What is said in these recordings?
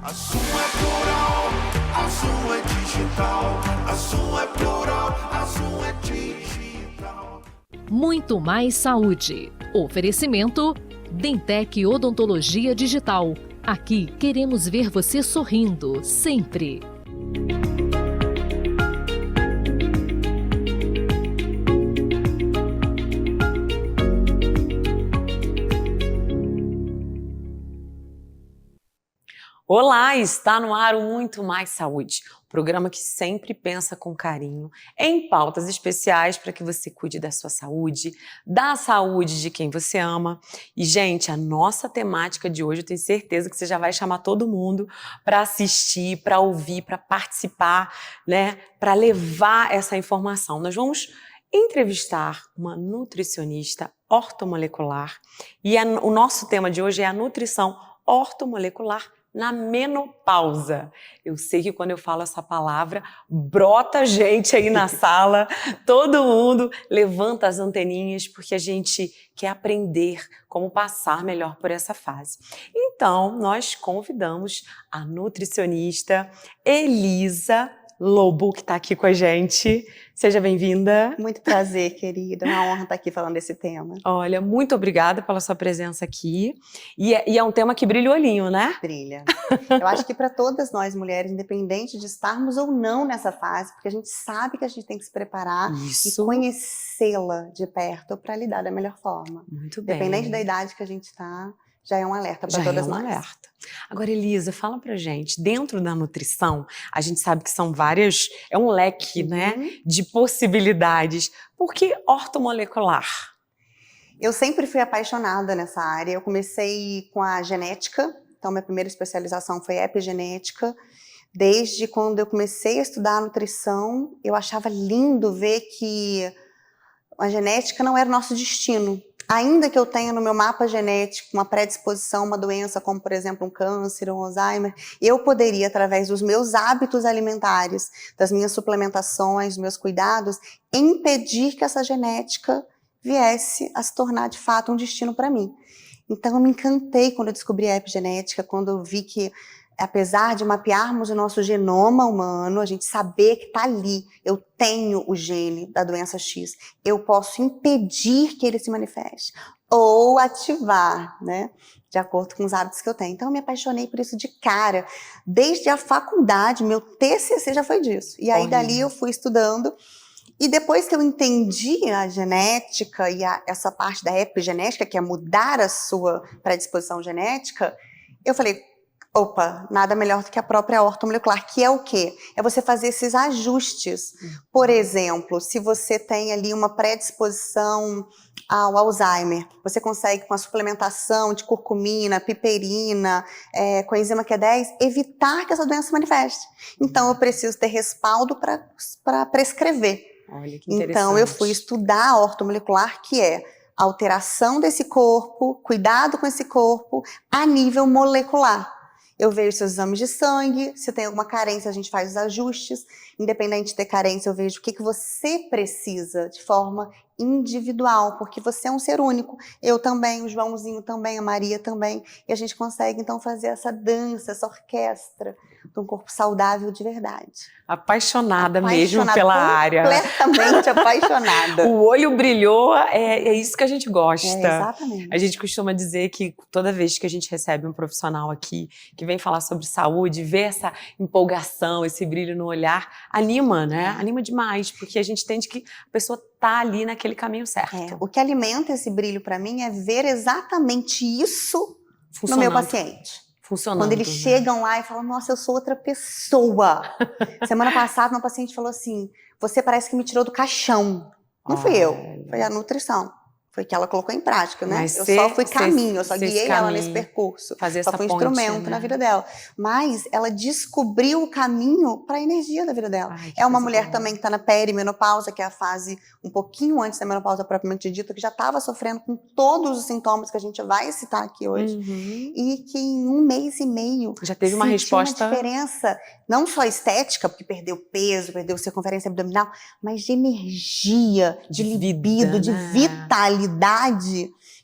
A Zoom é plural, a Zoom é digital. A Zoom é plural, a Zoom é digital. Muito mais saúde. Oferecimento Dentec Odontologia Digital. Aqui queremos ver você sorrindo, sempre. Olá, está no ar o Muito Mais Saúde, o programa que sempre pensa com carinho em pautas especiais para que você cuide da sua saúde, da saúde de quem você ama. E, gente, a nossa temática de hoje, eu tenho certeza que você já vai chamar todo mundo para assistir, para ouvir, para participar, né? Para levar essa informação. Nós vamos entrevistar uma nutricionista ortomolecular e o nosso tema de hoje é a nutrição ortomolecular na menopausa. Eu sei que quando eu falo essa palavra, brota gente aí na sala, todo mundo levanta as anteninhas, porque a gente quer aprender como passar melhor por essa fase. Então, nós convidamos a nutricionista Elisa Lobo, que está aqui com a gente. Seja bem-vinda. Muito prazer, querida. Uma honra estar aqui falando desse tema. Olha, muito obrigada pela sua presença aqui. E é um tema que brilha o olhinho, né? Brilha. Eu acho que para todas nós mulheres, independente de estarmos ou não nessa fase, porque a gente sabe que a gente tem que se preparar Isso. e conhecê-la de perto para lidar da melhor forma. Muito bem. Independente da idade que a gente está, já é um alerta para todas nós. Alerta. Agora, Elisa, fala pra gente, dentro da nutrição, a gente sabe que são várias, é um leque, né, de possibilidades. Por que ortomolecular? Eu sempre fui apaixonada nessa área. Eu comecei com a genética, então minha primeira especialização foi epigenética. Desde quando eu comecei a estudar a nutrição, eu achava lindo ver que a genética não era o nosso destino. Ainda que eu tenha no meu mapa genético uma predisposição, uma doença como, por exemplo, um câncer, um Alzheimer, eu poderia, através dos meus hábitos alimentares, das minhas suplementações, dos meus cuidados, impedir que essa genética viesse a se tornar, de fato, um destino para mim. Então, eu me encantei quando eu descobri a epigenética, quando eu vi que, apesar de mapearmos o nosso genoma humano, a gente saber que está ali, eu tenho o gene da doença X, eu posso impedir que ele se manifeste, ou ativar, né, de acordo com os hábitos que eu tenho. Então eu me apaixonei por isso de cara, desde a faculdade, meu TCC já foi disso, e aí dali eu fui estudando, e depois que eu entendi a genética e essa parte da epigenética, que é mudar a sua predisposição genética, eu falei, opa, nada melhor do que a própria ortomolecular, que é o quê? É você fazer esses ajustes. Por exemplo, se você tem ali uma predisposição ao Alzheimer, você consegue com a suplementação de curcumina, piperina, coenzima Q10, evitar que essa doença se manifeste. Então eu preciso ter respaldo para prescrever. Olha que interessante. Então eu fui estudar a ortomolecular, que é a alteração desse corpo, cuidado com esse corpo a nível molecular. Eu vejo seus exames de sangue, se tem alguma carência a gente faz os ajustes, independente de ter carência eu vejo o que você precisa de forma individual, porque você é um ser único, eu também, o Joãozinho também, a Maria também, e a gente consegue então fazer essa dança, essa orquestra de um corpo saudável de verdade. Apaixonada mesmo pela área. Completamente apaixonada. O olho brilhou, é isso que a gente gosta. Exatamente. A gente costuma dizer que toda vez que a gente recebe um profissional aqui que vem falar sobre saúde, ver essa empolgação, esse brilho no olhar, anima, né? Anima demais, porque a gente entende que a pessoa tá ali naquele caminho certo. O que alimenta esse brilho para mim é ver exatamente isso no meu paciente. Funcionando. Quando eles chegam lá e falam, nossa, eu sou outra pessoa. Semana passada, uma paciente falou assim, você parece que me tirou do caixão. Não fui eu, foi a nutrição. Foi que ela colocou em prática, né? Eu só fui caminho, eu só guiei ela nesse percurso. Fazer só essa fui ponte, instrumento, né, na vida dela. Mas ela descobriu o caminho para a energia da vida dela. É uma mulher também que está na perimenopausa, que é a fase um pouquinho antes da menopausa propriamente dita, que já estava sofrendo com todos os sintomas que a gente vai citar aqui hoje. E que em 1 mês e meio já teve uma resposta, uma diferença, não só estética, porque perdeu peso, perdeu circunferência abdominal, mas de energia, de libido, de vitalidade,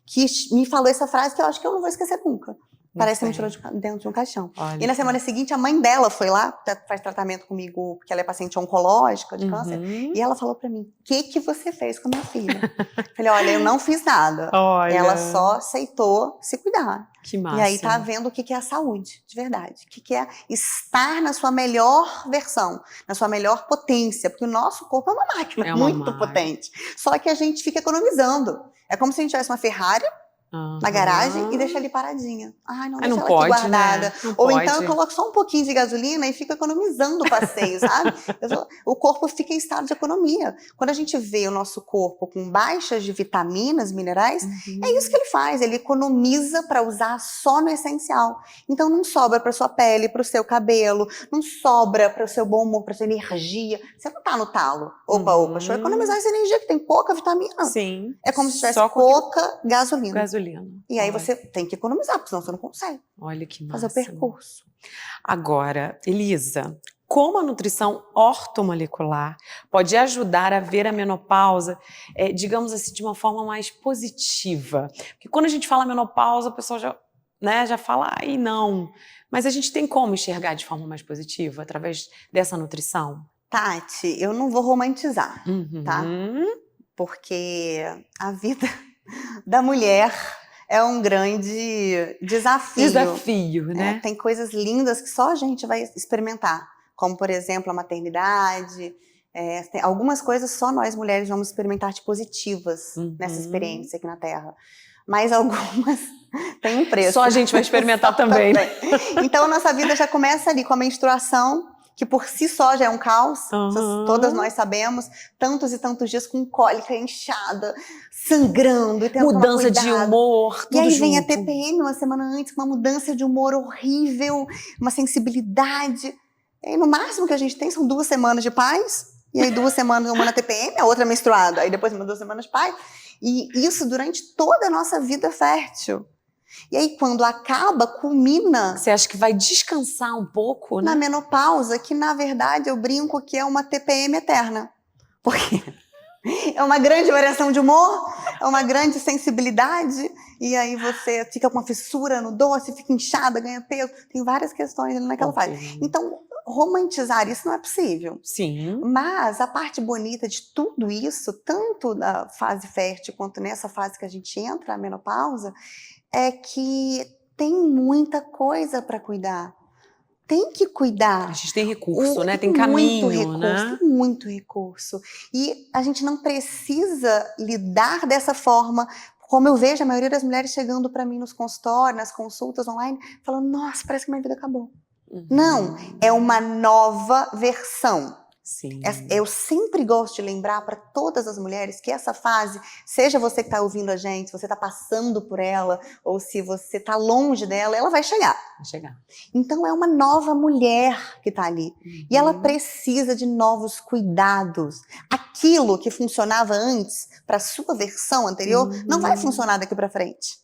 que me falou essa frase que eu acho que eu não vou esquecer nunca. Parece que me bem. tirou dentro de um caixão. Olha E na que semana seguinte, a mãe dela foi lá, faz tratamento comigo, porque ela é paciente oncológica de câncer, Uhum. e ela falou pra mim, o que você fez com a minha filha? Falei, olha, eu não fiz nada. Olha, Ela só aceitou se cuidar. que massa. E aí tá vendo o que é a saúde, de verdade. O que é estar na sua melhor versão, na sua melhor potência, porque o nosso corpo é uma máquina É uma muito máquina. potente. Só que a gente fica economizando. É como se a gente tivesse uma Ferrari na garagem e deixa ali paradinha. Ai, não, Aí deixa não ela pode, aqui guardada. né? Não Ou pode. então eu coloco só um pouquinho de gasolina e fico economizando o passeio, sabe? O corpo fica em estado de economia. Quando a gente vê o nosso corpo com baixas de vitaminas, minerais, é isso que ele faz. Ele economiza para usar só no essencial. Então não sobra para sua pele, para o seu cabelo, não sobra para o seu bom humor, para sua energia. Você não tá no talo. Opa, deixa eu economizar essa energia que tem pouca vitamina. Sim. É como se tivesse Só com pouca gasolina. gasolina. E aí Olha. você tem que economizar, porque senão você não consegue Olha que fazer o máximo. percurso. Agora, Elisa, como a nutrição ortomolecular pode ajudar a ver a menopausa, digamos assim, de uma forma mais positiva? Porque quando a gente fala menopausa, o pessoal já fala, ai, não. Mas a gente tem como enxergar de forma mais positiva através dessa nutrição? Tati, eu não vou romantizar, tá? Uhum. Porque a vida da mulher é um grande desafio. né? Tem coisas lindas que só a gente vai experimentar, como, por exemplo, a maternidade. Tem algumas coisas só nós mulheres vamos experimentar de positivas nessa experiência aqui na Terra. Mas algumas têm um preço. Só a gente vai experimentar também. Então, nossa vida já começa ali com a menstruação, que por si só já é um caos, todas nós sabemos, tantos e tantos dias com cólica inchada, sangrando, e tendo mudança de humor, tudo E aí junto. vem a TPM uma semana antes, com uma mudança de humor horrível, uma sensibilidade. E aí, no máximo que a gente tem são 2 semanas de paz, e aí 2 semanas, uma na TPM, a outra menstruada, aí depois 2 semanas de paz, e isso durante toda a nossa vida fértil. E aí, quando acaba, culmina... Você acha que vai descansar um pouco, né? Na menopausa, que na verdade eu brinco que é uma TPM eterna. Porque é uma grande variação de humor, é uma grande sensibilidade, e aí você fica com uma fissura no doce, fica inchada, ganha peso, tem várias questões ali naquela fase. Então, romantizar isso não é possível. Sim. Mas a parte bonita de tudo isso, tanto na fase fértil quanto nessa fase que a gente entra, a menopausa, é que tem muita coisa para cuidar. Tem que cuidar. A gente tem recurso, né? Tem caminho, muito recurso, né? Tem muito recurso. E a gente não precisa lidar dessa forma, como eu vejo a maioria das mulheres chegando para mim nos consultórios, nas consultas online, falando, nossa, parece que minha vida acabou. Não, é uma nova versão. Sim. Eu sempre gosto de lembrar para todas as mulheres que essa fase, seja você que está ouvindo a gente, se você está passando por ela, ou se você está longe dela, ela vai chegar. Vai chegar. Então é uma nova mulher que está ali. E ela precisa de novos cuidados. Aquilo que funcionava antes, para a sua versão anterior, não vai funcionar daqui para frente.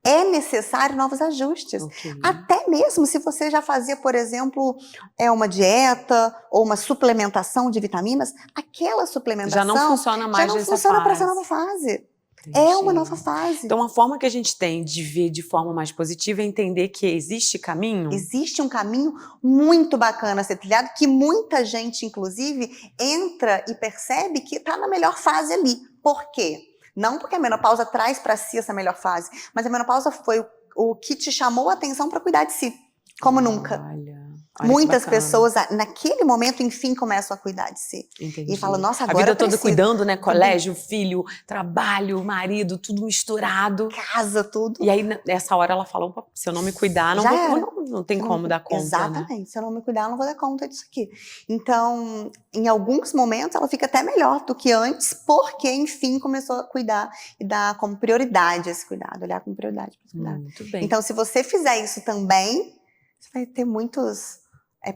É necessário novos ajustes. Até mesmo se você já fazia, por exemplo, uma dieta ou uma suplementação de vitaminas, aquela suplementação já não funciona mais já não nessa funciona para essa fase. nova fase. Entendi. É uma nova fase. Então, a forma que a gente tem de ver de forma mais positiva é entender que existe caminho. Existe um caminho muito bacana a ser trilhado, que muita gente, inclusive, entra e percebe que está na melhor fase ali. Por quê? Não porque a menopausa traz para si essa melhor fase, mas a menopausa foi o que te chamou a atenção para cuidar de si, como nunca. Olha Muitas pessoas, naquele momento, enfim, começam a cuidar de si. Entendi. E falam, nossa, a agora vida toda preciso. cuidando, né? Colégio, filho, trabalho, marido, tudo misturado. Casa, tudo. E aí, nessa hora, ela fala, opa, se eu não me cuidar, não tem como dar conta. Exatamente. Né? Se eu não me cuidar, eu não vou dar conta disso aqui. Então, em alguns momentos, ela fica até melhor do que antes, porque, enfim, começou a cuidar e dar como prioridade esse cuidado, olhar como prioridade para esse cuidado. Muito bem. Então, se você fizer isso também, você vai ter muitos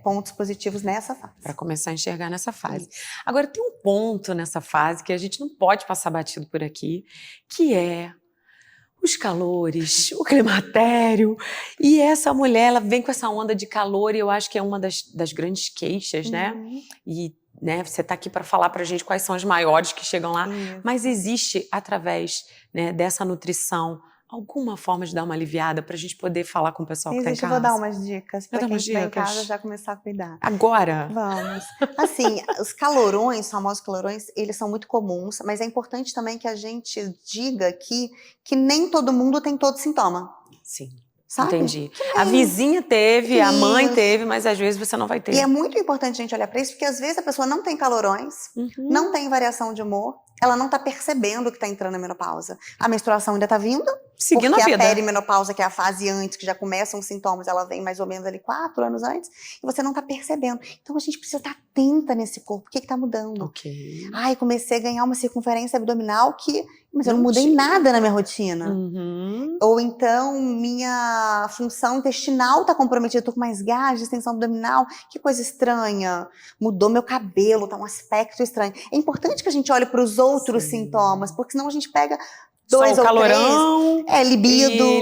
pontos positivos nessa fase. Para começar a enxergar nessa fase. Agora, tem um ponto nessa fase que a gente não pode passar batido por aqui, que é os calores, o climatério. E essa mulher, ela vem com essa onda de calor e eu acho que é uma das grandes queixas, né? E né, você está aqui para falar para a gente quais são as maiores que chegam lá. Mas existe, através, né, dessa nutrição alguma forma de dar uma aliviada pra gente poder falar com o pessoal que tá em Existe, eu casa? vou dar umas dicas Vai para dar quem umas estiver em dicas? casa já começar a cuidar. Agora? Vamos. Assim, os calorões, os famosos calorões, eles são muito comuns, mas é importante também que a gente diga aqui que nem todo mundo tem todo sintoma, Sim. sabe? Entendi. A vizinha teve, a mãe Isso. teve, mas às vezes você não vai ter. E é muito importante a gente olhar para isso, porque às vezes a pessoa não tem calorões, Uhum. não tem variação de humor, ela não tá percebendo que tá entrando na menopausa. A menstruação ainda tá vindo, Seguindo porque a vida. perimenopausa, que é a fase antes, que já começam os sintomas, ela vem mais ou menos ali 4 anos antes, e você não tá percebendo. Então a gente precisa estar atenta nesse corpo, o que que tá mudando? Ok. Ai, comecei a ganhar uma circunferência abdominal mas eu Não não mudei tinha. nada na minha rotina. Uhum. Ou então, minha função intestinal tá comprometida, eu tô com mais gás, distensão abdominal, que coisa estranha. Mudou meu cabelo, tá um aspecto estranho. É importante que a gente olhe para os outros Sim. sintomas, porque senão a gente pega Só 2 o ou 3. calorão, Libido, e né?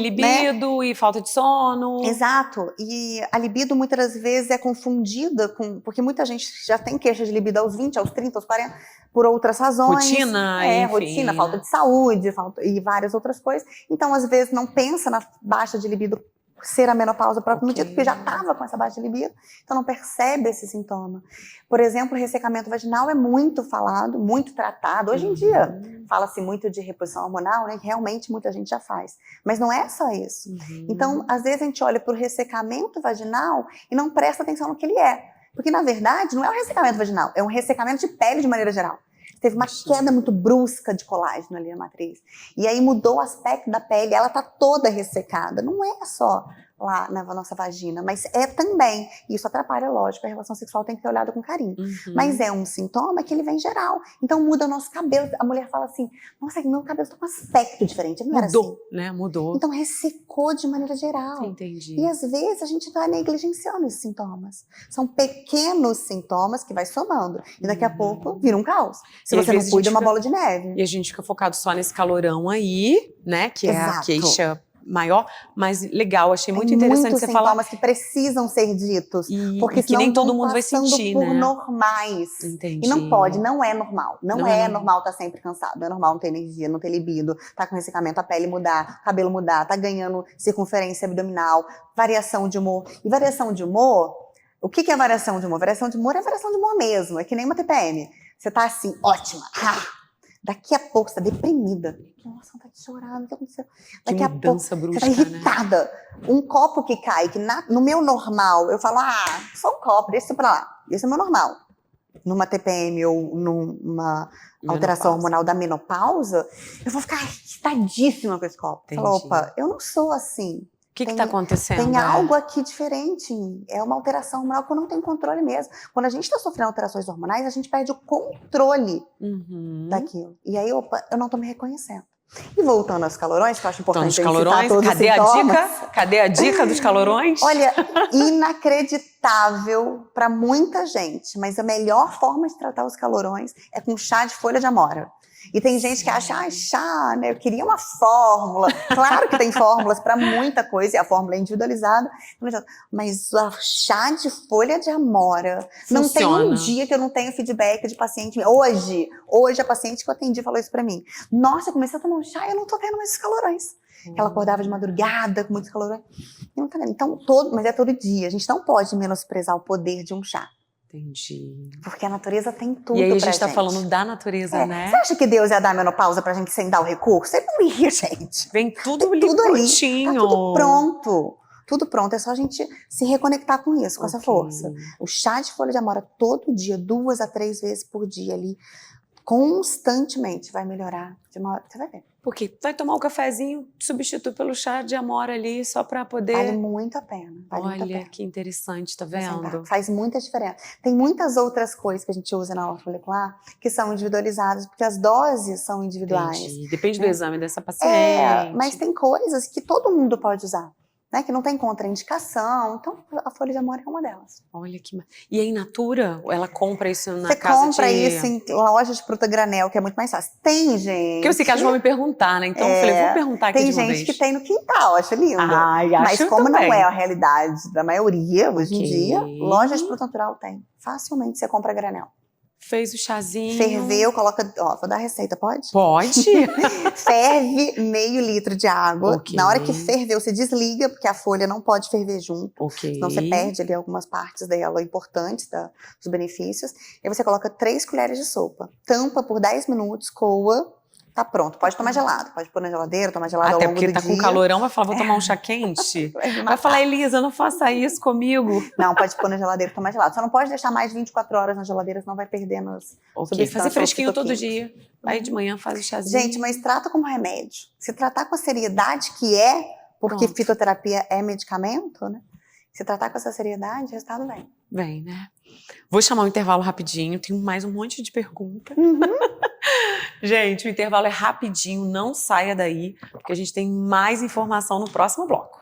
libido, e falta de sono. Exato, e a libido muitas das vezes é confundida porque muita gente já tem queixa de libido aos 20, aos 30, aos 40, por outras razões. Rotina, enfim, rotina, né? falta de saúde, e várias outras coisas. Então, às vezes, não pensa na baixa de libido ser a menopausa propriamente dita, porque já estava com essa baixa de libido, então não percebe esse sintoma. Por exemplo, o ressecamento vaginal é muito falado, muito tratado. Hoje em dia, fala-se muito de reposição hormonal, né? Que realmente muita gente já faz. Mas não é só isso. Então, às vezes a gente olha para o ressecamento vaginal e não presta atenção no que ele é. Porque, na verdade, não é um ressecamento vaginal, é um ressecamento de pele de maneira geral. Teve uma queda muito brusca de colágeno ali na matriz. E aí mudou o aspecto da pele, ela tá toda ressecada. Não é só lá na nossa vagina, mas é também. Isso atrapalha, lógico, a relação sexual tem que ser olhada com carinho. Mas é um sintoma que ele vem geral. Então muda o nosso cabelo. A mulher fala assim, nossa, meu cabelo tá com um aspecto diferente. Não era assim. Mudou, né? Mudou. Então ressecou de maneira geral. Entendi. E às vezes a gente vai negligenciando esses sintomas. São pequenos sintomas que vai somando. E daqui a pouco vira um caos. Se E às você não vezes a cuida, é gente uma fica- bola de neve. E a gente fica focado só nesse calorão aí, né? Que é a Exato. queixa maior. Mas legal, achei muito Tem interessante muitos você falar. sintomas que precisam ser ditos. E Porque que nem senão todo vão mundo vai passando sentir, por né? normais. Entendi. E não pode, não é normal. Não, Não é é normal estar sempre cansado. Não é normal não ter energia, não ter libido, tá com ressecamento, a pele mudar, o cabelo mudar, tá ganhando circunferência abdominal, variação de humor. E variação de humor, o que é variação de humor? Variação de humor é variação de humor mesmo, é que nem uma TPM. Você tá assim, ótima, daqui a pouco você tá deprimida. Nossa, vontade de chorar, o que aconteceu? Daqui a pouco mudança brusca, você tá irritada. Um copo que cai, que no meu normal, eu falo, só um copo, deixa isso pra lá. Esse é o meu normal. Numa TPM ou numa alteração hormonal da menopausa, eu vou ficar irritadíssima com esse copo. Falo, opa, eu não sou assim. O que tá acontecendo? Tem algo aqui diferente em mim. É uma alteração hormonal que eu não tenho controle mesmo. Quando a gente está sofrendo alterações hormonais, a gente perde o controle daquilo. E aí, opa, eu não tô me reconhecendo. E voltando aos calorões, que eu acho importante Então, os calorões, todos cadê os a sintomas. dica? Cadê a dica dos calorões? Olha, inacreditável para muita gente, mas a melhor forma de tratar os calorões é com chá de folha de amora. E tem gente que acha, chá, né? Eu queria uma fórmula. Claro que tem fórmulas para muita coisa, e a fórmula é individualizada. Mas o chá de folha de amora, não tem um dia que eu não tenho feedback de paciente. Hoje a paciente que eu atendi falou isso para mim. Nossa, eu comecei a tomar um chá e eu não tô tendo mais esses calorões. Ela acordava de madrugada com muitos calorões. Não tá vendo. Então, mas é todo dia. A gente não pode menosprezar o poder de um chá. Entendi. Porque a natureza tem tudo pra E aí a gente. gente tá falando da natureza, né? Você acha que Deus ia dar a menopausa pra gente sem dar o recurso? Ele não ia, gente. Vem tudo ali Tudo ali. prontinho. Tá tudo pronto. Tudo pronto. É só a gente se reconectar com isso, com essa força. O chá de folha de amora todo dia, 2 a 3 vezes por dia ali, constantemente vai melhorar. De uma hora, você vai ver. Porque vai tomar um cafezinho, substitui pelo chá de amora ali, só pra poder... Vale muito a pena. Olha, que interessante, tá vendo? Faz muita diferença. Tem muitas outras coisas que a gente usa na horta molecular que são individualizadas, porque as doses são individuais. Entendi. Depende do exame dessa paciente. Mas tem coisas que todo mundo pode usar, né? Que não tem contraindicação. Então, a folha de amora é uma delas. Olha que... E aí, Natura? Ela compra isso na Você casa compra de... isso em loja de fruta granel, que é muito mais fácil. Tem gente... Porque eu sei que elas vão me perguntar, né? Então eu falei, vou perguntar aqui tem de uma gente vez. que tem no quintal, acho lindo. Ai, Mas acho como também. não é a realidade da maioria hoje em Ok. dia, lojas de fruta natural tem. Facilmente você compra granel. Fez o chazinho. Ferveu, coloca... Ó, vou dar a receita, pode? Pode. Ferve meio litro de água. Ok. Na hora que ferveu, você desliga, porque a folha não pode ferver junto. Ok. Senão você perde ali algumas partes dela importantes, dos benefícios. E aí você coloca 3 colheres de sopa. Tampa por 10 minutos, coa. Tá pronto. Pode tomar gelado. Pode pôr na geladeira, tomar gelado Até ao longo porque do tá dia. com calorão, vai falar, vou tomar um chá quente. Vai falar, Elisa, não faça isso comigo. Não, pode pôr na geladeira e tomar gelado. Só não pode deixar mais de 24 horas na geladeira, senão vai perdendo as Ok, substâncias. fazer fresquinho todo fitoquímicas. dia. Aí de manhã faz o chazinho. Gente, mas trata como remédio. Se tratar com a seriedade que é, porque Pronto. fitoterapia é medicamento, né? Se tratar com essa seriedade, o resultado vem. Vem, né? Vou chamar um intervalo rapidinho, tenho mais um monte de perguntas. Gente, o intervalo é rapidinho, não saia daí, porque a gente tem mais informação no próximo bloco.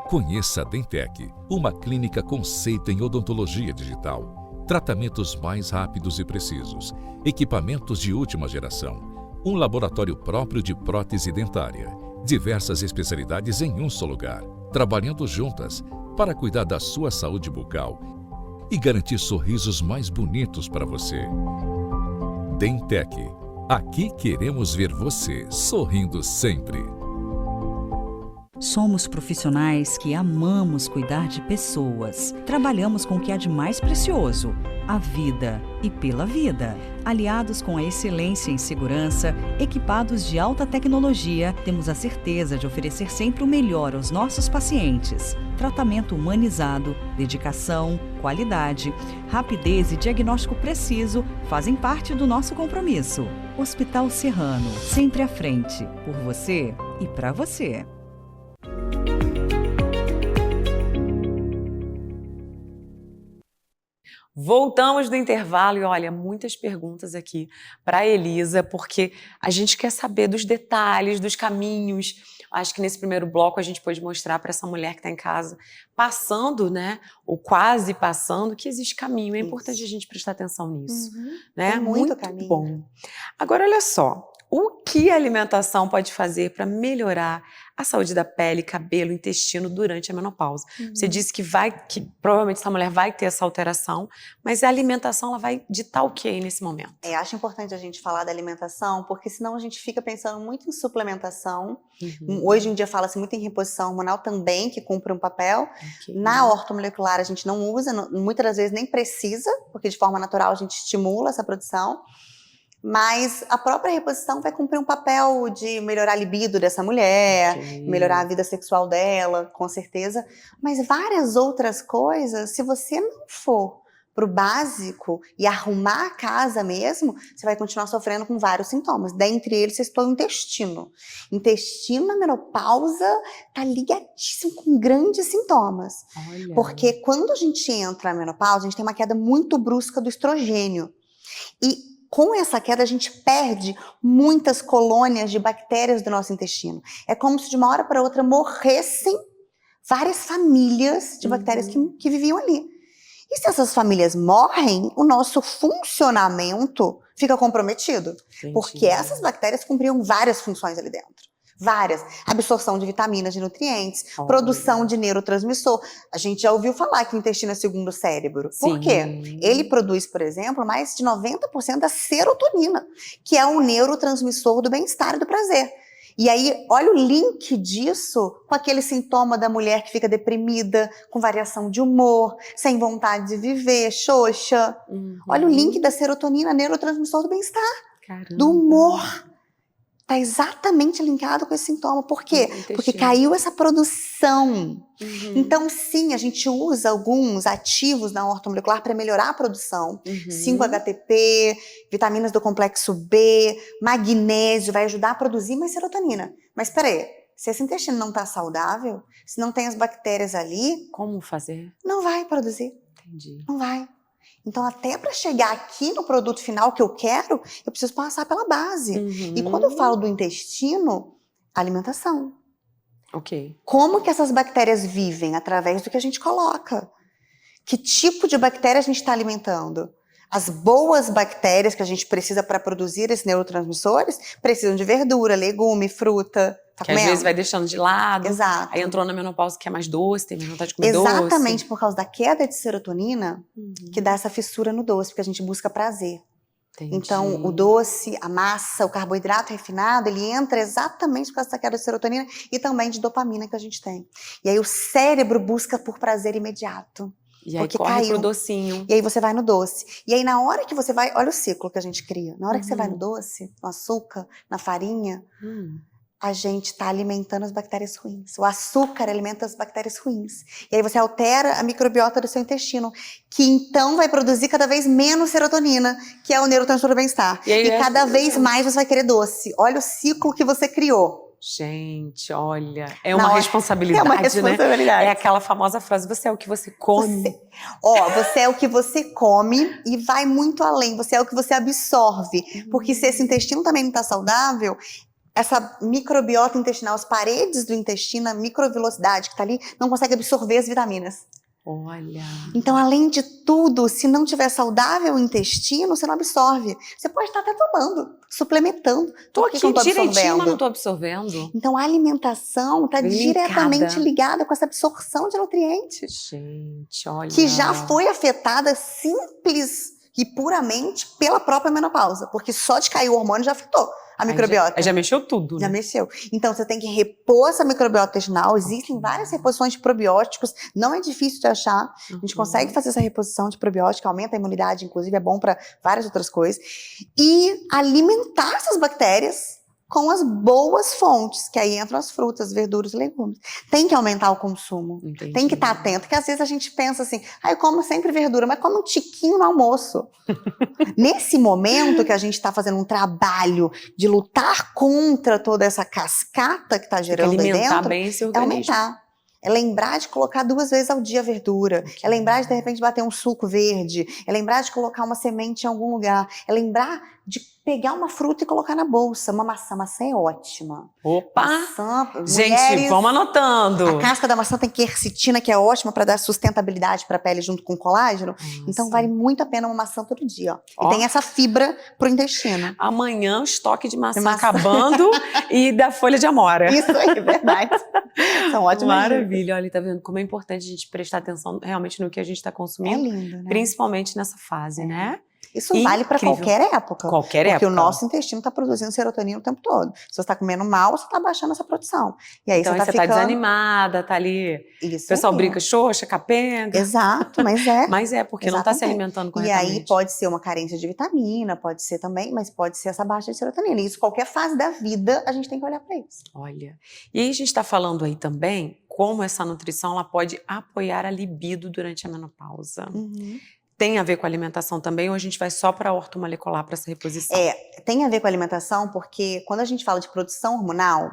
Conheça a Dentec, uma clínica conceito em odontologia digital. Tratamentos mais rápidos e precisos, equipamentos de última geração, um laboratório próprio de prótese dentária, diversas especialidades em um só lugar, trabalhando juntas para cuidar da sua saúde bucal e garantir sorrisos mais bonitos para você. Dentec, aqui queremos ver você sorrindo sempre. Somos profissionais que amamos cuidar de pessoas. Trabalhamos com o que há de mais precioso, a vida e pela vida. Aliados com a excelência em segurança, equipados de alta tecnologia, temos a certeza de oferecer sempre o melhor aos nossos pacientes. Tratamento humanizado, dedicação, qualidade, rapidez e diagnóstico preciso fazem parte do nosso compromisso. Hospital Serrano, sempre à frente, por você e para você. Voltamos do intervalo e olha, muitas perguntas aqui para a Elisa, porque a gente quer saber dos detalhes, dos caminhos. Acho que nesse primeiro bloco a gente pôde mostrar para essa mulher que está em casa, passando, né, ou quase passando, que existe caminho. É importante a gente prestar atenção nisso. Né? Tem muito caminho. Bom. Agora, olha só, o que a alimentação pode fazer para melhorar a saúde da pele, cabelo, intestino durante a menopausa? Você disse que provavelmente essa mulher vai ter essa alteração, mas a alimentação ela vai ditar o que nesse momento? Acho importante a gente falar da alimentação, porque senão a gente fica pensando muito em suplementação. Hoje em dia fala-se muito em reposição hormonal também, que cumpre um papel. Okay. Na ortomolecular a gente não usa, muitas das vezes nem precisa, porque de forma natural a gente estimula essa produção. Mas a própria reposição vai cumprir um papel de melhorar a libido dessa mulher, melhorar a vida sexual dela, com certeza. Mas várias outras coisas, se você não for pro básico e arrumar a casa mesmo, você vai continuar sofrendo com vários sintomas. Dentre eles, você citou o intestino. Intestino na menopausa tá ligadíssimo com grandes sintomas. Olha. Porque quando a gente entra na menopausa, a gente tem uma queda muito brusca do estrogênio. E com essa queda, a gente perde muitas colônias de bactérias do nosso intestino. É como se de uma hora para outra morressem várias famílias de bactérias que viviam ali. E se essas famílias morrem, o nosso funcionamento fica comprometido. Entendi. Porque essas bactérias cumpriam várias funções ali dentro. Várias. Absorção de vitaminas, de nutrientes, produção de neurotransmissor. A gente já ouviu falar que o intestino é segundo cérebro. Por quê? Ele produz, por exemplo, mais de 90% da serotonina, que é o neurotransmissor do bem-estar e do prazer. E aí, olha o link disso com aquele sintoma da mulher que fica deprimida, com variação de humor, sem vontade de viver, xoxa. Olha o link da serotonina, neurotransmissor do bem-estar, do humor. Está exatamente linkado com esse sintoma. Por quê? Porque caiu essa produção. Então, sim, a gente usa alguns ativos na ortomolecular para melhorar a produção. 5-HTP, vitaminas do complexo B, magnésio, vai ajudar a produzir mais serotonina. Mas espera aí, se esse intestino não está saudável, se não tem as bactérias ali... Como fazer? Não vai produzir. Entendi. Não vai. Então, até para chegar aqui no produto final que eu quero, eu preciso passar pela base. E quando eu falo do intestino, alimentação. Ok. Como que essas bactérias vivem? Através do que a gente coloca. Que tipo de bactéria a gente está alimentando? As boas bactérias que a gente precisa para produzir esses neurotransmissores precisam de verdura, legume, fruta, Tá Que às comendo? vezes vai deixando de lado. Exato. Aí entrou na menopausa, quer mais doce, tem mais vontade de comer Exatamente doce. por causa da queda de serotonina Uhum. que dá essa fissura no doce, porque a gente busca prazer. Entendi. Então, o doce, a massa, o carboidrato refinado, ele entra exatamente por causa da queda de serotonina e também de dopamina que a gente tem. E aí o cérebro busca por prazer imediato. E aí porque corre caiu. pro docinho. E aí você vai no doce. E aí na hora que você vai, olha o ciclo que a gente cria. Na hora que você vai no Uhum. doce, no açúcar, na farinha, Hum. a gente está alimentando as bactérias ruins. O açúcar alimenta as bactérias ruins. E aí você altera a microbiota do seu intestino, que então vai produzir cada vez menos serotonina, que é o neurotransmissor do bem-estar. E aí E é cada assim, vez mais você vai querer doce. Olha o ciclo que você criou. Gente, olha, é Na uma hora- responsabilidade, É uma né? responsabilidade. É aquela famosa frase, você é o que você come. Você é o que você come e vai muito além. Você é o que você absorve. Porque se esse intestino também não está saudável, essa microbiota intestinal, as paredes do intestino, a microvelocidade que está ali, não consegue absorver as vitaminas. Olha. Então, além de tudo, se não tiver saudável o intestino, você não absorve. Você pode estar até tomando, suplementando. Tô Por que aqui eu não tô direitinho, mas absorvendo? não tô absorvendo. Então, a alimentação está Linkada. diretamente ligada com essa absorção de nutrientes, Gente, olha. que já foi afetada simples e puramente pela própria menopausa, porque só de cair o hormônio já afetou a microbiota. Aí já mexeu tudo, Já né? mexeu. Então, você tem que repor essa microbiota intestinal. Existem várias reposições de probióticos. Não é difícil de achar. A gente consegue fazer essa reposição de probiótico, aumenta a imunidade, inclusive é bom para várias outras coisas. E alimentar essas bactérias com as boas fontes, que aí entram as frutas, verduras e legumes. Tem que aumentar o consumo. Entendi. Tem que estar atento, porque às vezes a gente pensa assim, eu como sempre verdura, mas come um tiquinho no almoço. Nesse momento que a gente está fazendo um trabalho de lutar contra toda essa cascata que está Tem que gerando aí alimentar dentro, bem esse é organismo. aumentar. É lembrar de colocar 2 vezes ao dia verdura. É lembrar de repente, bater um suco verde. É lembrar de colocar uma semente em algum lugar. É lembrar de pegar uma fruta e colocar na bolsa. Uma maçã. Maçã é ótima. Opa! Maçã, Gente, mulheres, vamos anotando. a casca da maçã tem quercetina, que é ótima para dar sustentabilidade para a pele junto com colágeno. Então Nossa. vale muito a pena uma maçã todo dia. Ó. Ó. E tem essa fibra pro intestino. Amanhã o estoque de maçã, De maçã. acabando e da folha de amora. Isso aí, verdade. São ótimas dicas. Maravilha. Olha, tá vendo como é importante a gente prestar atenção realmente no que a gente está É consumindo, lindo, né? principalmente nessa fase, né? Isso vale para Incrível. qualquer época. Qualquer Porque época. o nosso intestino está produzindo serotonina o tempo todo. Se você está comendo mal, você está baixando essa produção. E aí Então aí você você está tá ficando... desanimada, tá ali. Isso O pessoal aí. brinca, xoxa, capenga. Exato, mas é. Mas é, porque não tá se Exatamente. alimentando E corretamente. aí pode ser uma carência de vitamina, pode ser também, mas pode ser essa baixa de serotonina. E isso, qualquer fase da vida, a gente tem que olhar para isso. Olha. E aí a gente tá falando aí também como essa nutrição ela pode apoiar a libido durante a menopausa. Tem a ver com a alimentação também ou a gente vai só para ortomolecular para essa reposição? Tem a ver com a alimentação, porque quando a gente fala de produção hormonal,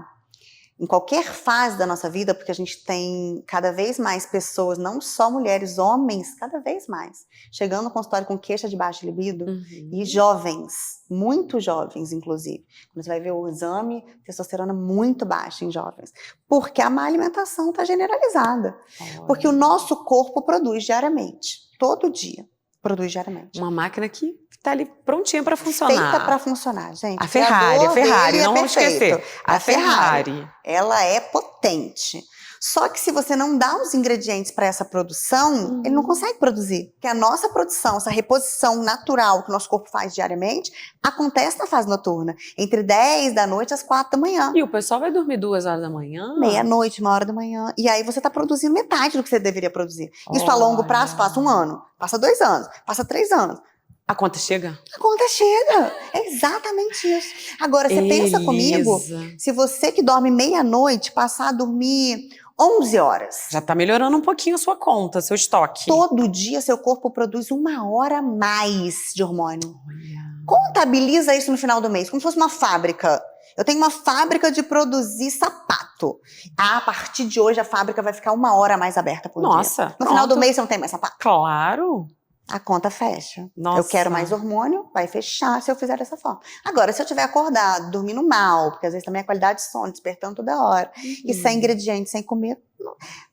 em qualquer fase da nossa vida, porque a gente tem cada vez mais pessoas, não só mulheres, homens, cada vez mais, chegando no consultório com queixa de baixa libido, e jovens, muito jovens, inclusive. Quando você vai ver o exame, testosterona muito baixa em jovens. Porque a má alimentação está generalizada. Porque o nosso corpo produz diariamente, todo dia. Produz diariamente. Uma máquina que tá ali prontinha para funcionar. Feita para funcionar, gente. A O Ferrari, criador dele não vamos perfeito. esquecer. A Ferrari. Ela é potente. Só que se você não dá os ingredientes para essa produção, ele não consegue produzir. Porque a nossa produção, essa reposição natural que o nosso corpo faz diariamente, acontece na fase noturna. Entre 10 da noite às 4 da manhã. E o pessoal vai dormir 2 horas da manhã? Meia-noite, 1 hora da manhã. E aí você está produzindo metade do que você deveria produzir. Isso a longo prazo passa 1 ano, passa 2 anos, passa 3 anos. A conta chega? A conta chega. É exatamente isso. Agora, você pensa comigo, se você que dorme meia-noite passar a dormir 11 horas. Já tá melhorando um pouquinho a sua conta, seu estoque. Todo dia seu corpo produz 1 hora a mais de hormônio. Olha. Contabiliza isso no final do mês, como se fosse uma fábrica. Eu tenho uma fábrica de produzir sapato. A partir de hoje a fábrica vai ficar 1 hora a mais aberta por dia. Nossa, No final do pronto. mês você não tem mais sapato. Claro. A conta fecha. Nossa. Eu quero mais hormônio, vai fechar se eu fizer dessa forma. Agora, se eu tiver acordado, dormindo mal, porque às vezes também a qualidade de sono, despertando toda hora, e sem ingredientes, sem comer,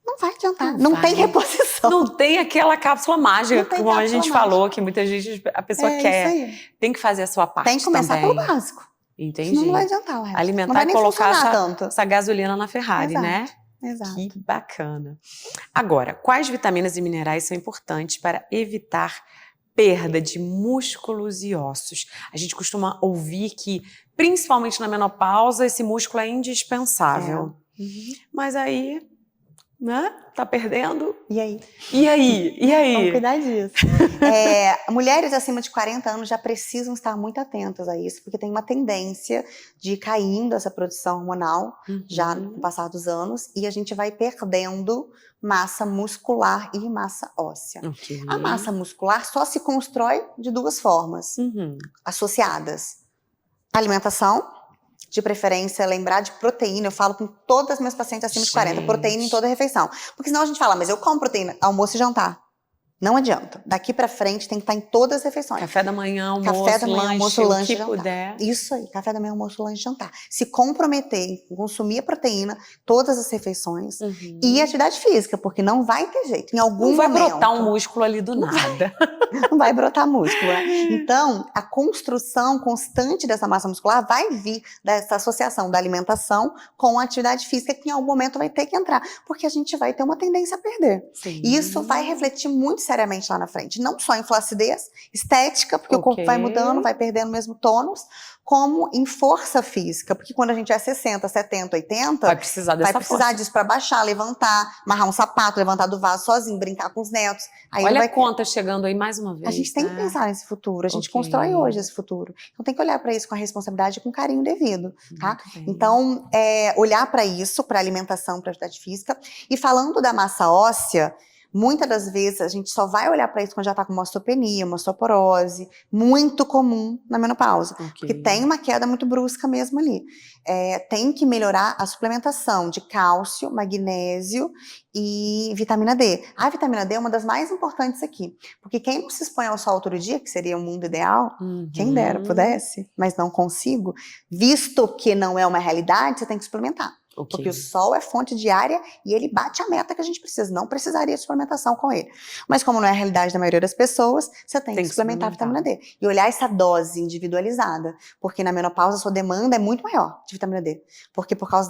não vai adiantar. Não tem reposição. Não tem aquela cápsula mágica, Não tem como a cápsula gente mágica. falou, que muita gente, a pessoa É quer. isso aí. Tem que fazer a sua parte Tem que começar também. pelo básico. Entendi. Senão não vai adiantar o resto. Alimentar não vai e nem colocar funcionar essa, tanto. essa gasolina na Ferrari, Exato. né? Exato. Que bacana. Agora, quais vitaminas e minerais são importantes para evitar perda de músculos e ossos? A gente costuma ouvir que, principalmente na menopausa, esse músculo é indispensável. Mas aí, né? Tá perdendo? E aí? E aí? E aí? Vamos cuidar disso. Mulheres acima de 40 anos já precisam estar muito atentas a isso, porque tem uma tendência de ir caindo essa produção hormonal já no passar dos anos, e a gente vai perdendo massa muscular e massa óssea. Ok. A massa muscular só se constrói de duas formas associadas: alimentação, de preferência lembrar de proteína. Eu falo com todas as minhas pacientes acima de 40, proteína em toda refeição. Porque senão a gente fala, mas eu como proteína, almoço e jantar. Não adianta. Daqui pra frente tem que estar em todas as refeições. Café da manhã, almoço, Café da manhã, almoço, lanche, o que jantar. puder. Isso aí, café da manhã, almoço, lanche, jantar. Se comprometer em consumir a proteína, todas as refeições e atividade física, porque não vai ter jeito. Em algum Não vai momento, brotar um músculo ali do nada. não vai brotar músculo. Então, a construção constante dessa massa muscular vai vir dessa associação da alimentação com a atividade física, que em algum momento vai ter que entrar, porque a gente vai ter uma tendência a perder. Sim. E isso vai refletir muito seriamente lá na frente. Não só em flacidez estética, porque o corpo vai mudando, vai perdendo o mesmo tônus, como em força física, porque quando a gente é 60, 70, 80, Vai precisar dessa força. disso para baixar, levantar, amarrar um sapato, levantar do vaso sozinho, brincar com os netos. Aí Olha vai a conta chegando aí mais uma vez. A gente tem que pensar nesse futuro, a gente Ok. constrói hoje esse futuro. Então tem que olhar para isso com a responsabilidade e com carinho devido, tá? Muito bem. Então, olhar para isso, para alimentação, para atividade física. E falando da massa óssea, muitas das vezes a gente só vai olhar para isso quando já está com uma osteopenia, uma osteoporose, muito comum na menopausa. Ok. Porque tem uma queda muito brusca mesmo ali. Tem que melhorar a suplementação de cálcio, magnésio e vitamina D. A vitamina D é uma das mais importantes aqui. Porque quem não se expõe ao sol todo dia, que seria o mundo ideal, quem dera pudesse, mas não consigo, visto que não é uma realidade, você tem que suplementar. Ok. Porque o sol é fonte diária e ele bate a meta que a gente precisa. Não precisaria de suplementação com ele. Mas como não é a realidade da maioria das pessoas, você tem que suplementar a vitamina D. E olhar essa dose individualizada. Porque na menopausa a sua demanda é muito maior de vitamina D. Porque por causa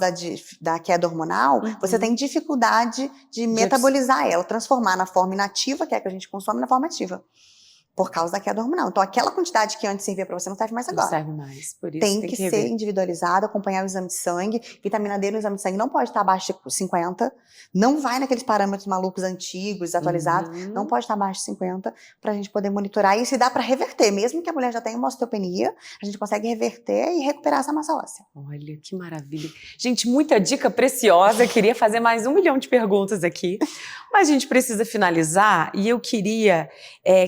da queda hormonal, você tem dificuldade de metabolizar ela, transformar na forma inativa, que é a que a gente consome, na forma ativa. Por causa da queda hormonal. Então, aquela quantidade que antes servia para você não serve mais agora. Não serve mais, por isso Tem tem que rever. ser individualizado, acompanhar o exame de sangue. Vitamina D no exame de sangue não pode estar abaixo de 50. Não vai naqueles parâmetros malucos antigos, atualizados. Não pode estar abaixo de 50 para a gente poder monitorar. E se dá para reverter. Mesmo que a mulher já tenha uma osteopenia, a gente consegue reverter e recuperar essa massa óssea. Olha, que maravilha. Gente, muita dica preciosa. Queria fazer mais 1 milhão de perguntas aqui. Mas a gente precisa finalizar e eu queria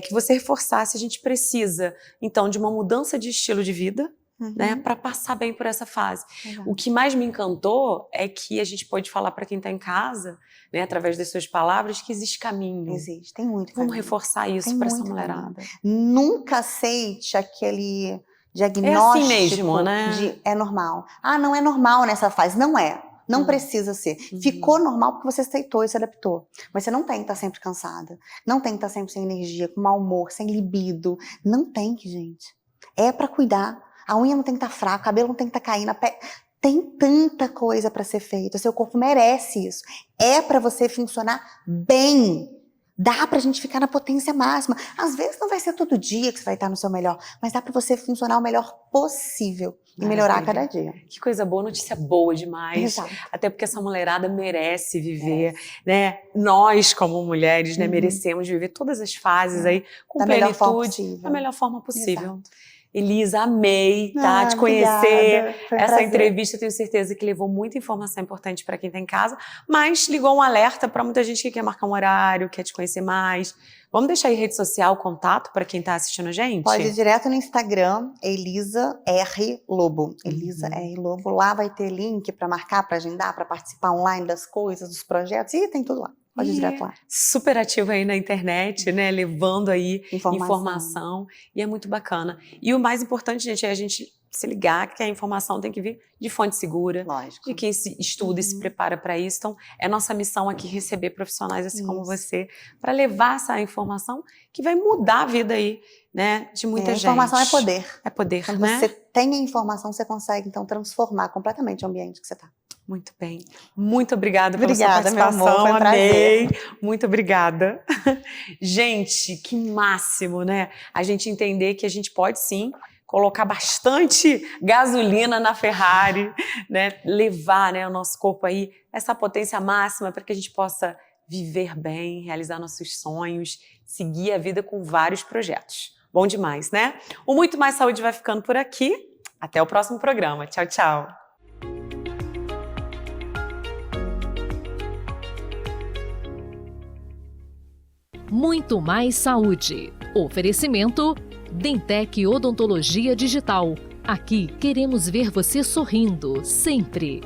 que você reforçasse. A gente precisa, então, de uma mudança de estilo de vida, né, para passar bem por essa fase. O que mais me encantou é que a gente pode falar para quem está em casa, né, através das suas palavras, que existe caminho. Existe, tem muito Vamos caminho. reforçar isso Tem para essa muito mulherada. caminho. Nunca aceite aquele diagnóstico mesmo, né? de é normal. Ah, não é normal nessa fase. Não é. Não precisa ser. Ficou normal porque você aceitou e se adaptou. Mas você não tem que estar sempre cansada. Não tem que estar sempre sem energia, com mau humor, sem libido. Não tem que, gente. É pra cuidar. A unha não tem que estar fraca, o cabelo não tem que estar caindo, a pele... Tem tanta coisa pra ser feita. O seu corpo merece isso. É pra você funcionar bem. Dá pra gente ficar na potência máxima. Às vezes não vai ser todo dia que você vai estar no seu melhor, mas dá pra você funcionar o melhor possível e melhorar a cada dia. Que coisa boa, notícia boa demais. Exato. Até porque essa mulherada merece viver, né? Nós, como mulheres, né, merecemos viver todas as fases aí com Da melhor forma plenitude, possível. da melhor forma possível. Exato. Elisa, amei, tá? Te conhecer. Obrigada. Foi um Essa prazer. entrevista, eu tenho certeza que levou muita informação importante para quem está em casa, mas ligou um alerta para muita gente que quer marcar um horário, quer te conhecer mais. Vamos deixar aí rede social, contato para quem está assistindo a gente? Pode ir direto no Instagram, Elisa R. Lobo. Elisa R. Lobo. Lá vai ter link para marcar, para agendar, para participar online das coisas, dos projetos. E tem tudo lá. Pode ir direto lá. Super ativa aí na internet, né? Levando aí informação. E é muito bacana. E o mais importante, gente, é a gente se ligar que a informação tem que vir de fonte segura, Lógico. de quem se estuda e se prepara para isso. Então, é nossa missão aqui receber profissionais assim como você, para levar essa informação que vai mudar a vida aí, né, de muita gente. Informação é poder. É poder, Quando né? você tem a informação, você consegue, então, transformar completamente o ambiente que você está. Muito bem. Muito obrigada pela Obrigada, sua meu participação. amor, foi um Amei. Muito obrigada. Gente, que máximo, né? A gente entender que a gente pode sim colocar bastante gasolina na Ferrari, né? Levar, né, o nosso corpo aí essa potência máxima para que a gente possa viver bem, realizar nossos sonhos, seguir a vida com vários projetos. Bom demais, né? O Muito Mais Saúde vai ficando por aqui. Até o próximo programa. Tchau, tchau. Muito Mais Saúde. Oferecimento Dentec Odontologia Digital. Aqui queremos ver você sorrindo, sempre.